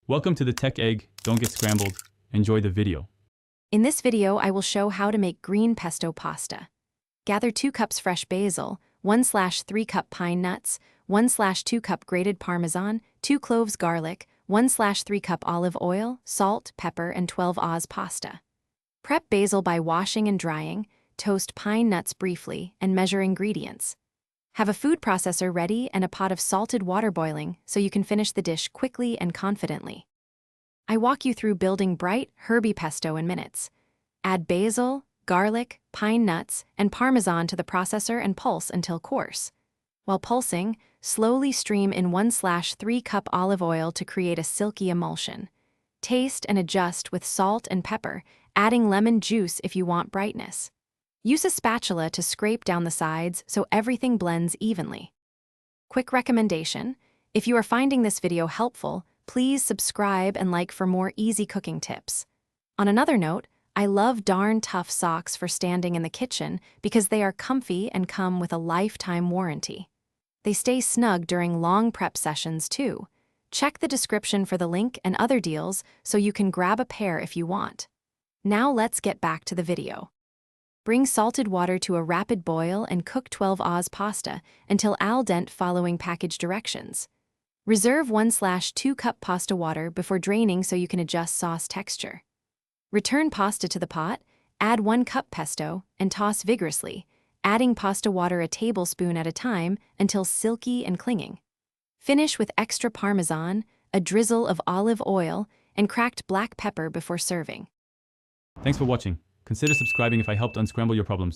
Welcome to the Tech Egg. Don't get scrambled. Enjoy the video. In this video, I will show how to make green pesto pasta. Gather 2 cups fresh basil, 1/3 cup pine nuts, 1/2 cup grated parmesan, 2 cloves garlic, 1/3 cup olive oil, salt, pepper, and 12 Oz pasta. Prep basil by washing and drying, toast pine nuts briefly, and measure ingredients. Have a food processor ready and a pot of salted water boiling so you can finish the dish quickly and confidently. I walk you through building bright, herby pesto in minutes. Add basil, garlic, pine nuts, and parmesan to the processor and pulse until coarse. While pulsing, slowly stream in 1/3 cup olive oil to create a silky emulsion. Taste and adjust with salt and pepper, adding lemon juice if you want brightness. Use a spatula to scrape down the sides so everything blends evenly. Quick recommendation: if you are finding this video helpful, please subscribe and like for more easy cooking tips. On another note, I love darn tough socks for standing in the kitchen because they are comfy and come with a lifetime warranty. They stay snug during long prep sessions too. Check the description for the link and other deals so you can grab a pair if you want. Now let's get back to the video. Bring salted water to a rapid boil and cook 12 Oz pasta until al dente following package directions. Reserve 1/2 cup pasta water before draining so you can adjust sauce texture. Return pasta to the pot, add 1 cup pesto, and toss vigorously, adding pasta water a tablespoon at a time until silky and clinging. Finish with extra parmesan, a drizzle of olive oil, and cracked black pepper before serving. Thanks for watching. Consider subscribing if I helped unscramble your problems.